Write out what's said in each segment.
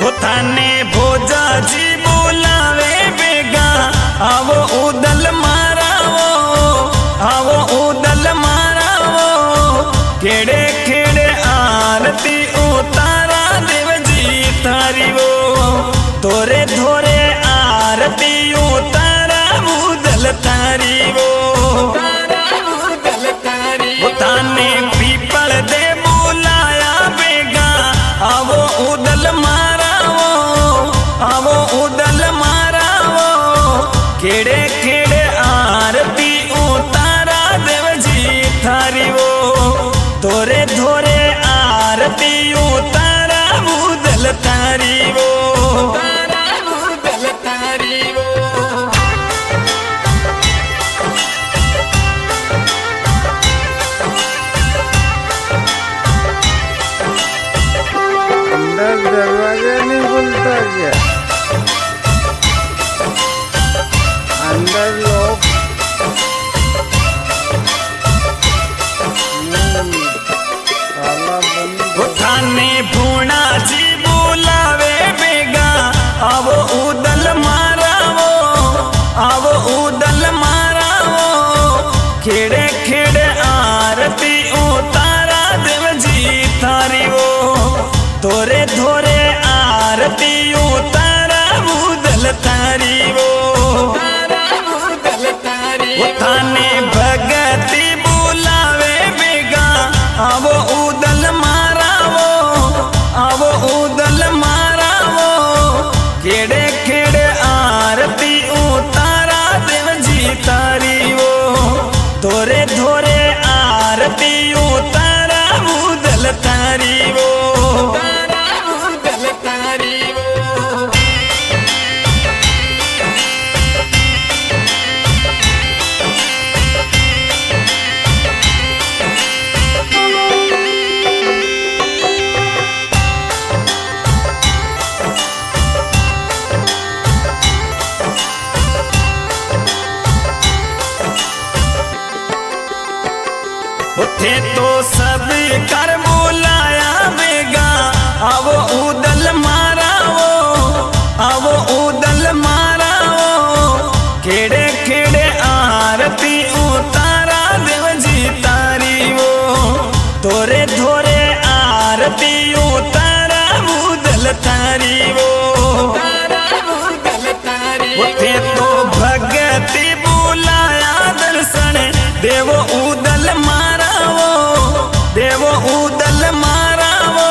थाने भोजाजी बोलावे बेगा आवो उदल मारावो, आवो उदल मारावो। खेड़े खेड़े आरती उतारा देवजी थारी वो, तोरे धोरे आरती उतारा उदल तारी वो। थाने पीपल दे बुलाया बेगा आवो उदल मारावो, आवो उदल मारावो। खेड़े खेड़े आरती उतारा देवजी थारी वो, तोरे धोरे आरती उतारा उदल तारी वो। दरवाजा नहीं खुलता क्या? अंदर लोग ताला बंद। थाने भूणा जी बुलावे बेगा आवो उदल मारावो, आवो उदल मारावो। खेड़े खेड़े आरती उतारा देवजी थारी वो, तोरे धोरे आरती उतारा उदल तारी वो। थाने भगती बुलावे बेगा आवो उदल मारावो, आवो उदल मारावो। खेड़े खेड़े आरती उतारा देवजी तारी वो, तोरे धोरे आरती उतारा उदल तारी वो। उठे तो सब कर बुलाया बेगा आवो उदल मारावो, आवो उदल मारावो। खेड़े खेड़े आरती उतारा देवजी तारी वो, तोरे धोरे आरती उतारा उदल तारी वो। उठे तो भगती बुलाया दर्शन देवो उदल मारावो, देवो उदल मारावो।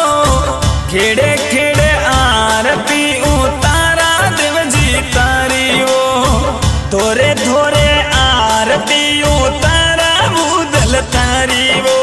खेड़े खेड़े आरती उतारा देवजी तारी वो, तोरे धोरे आरती उतारा उदल तारी वो।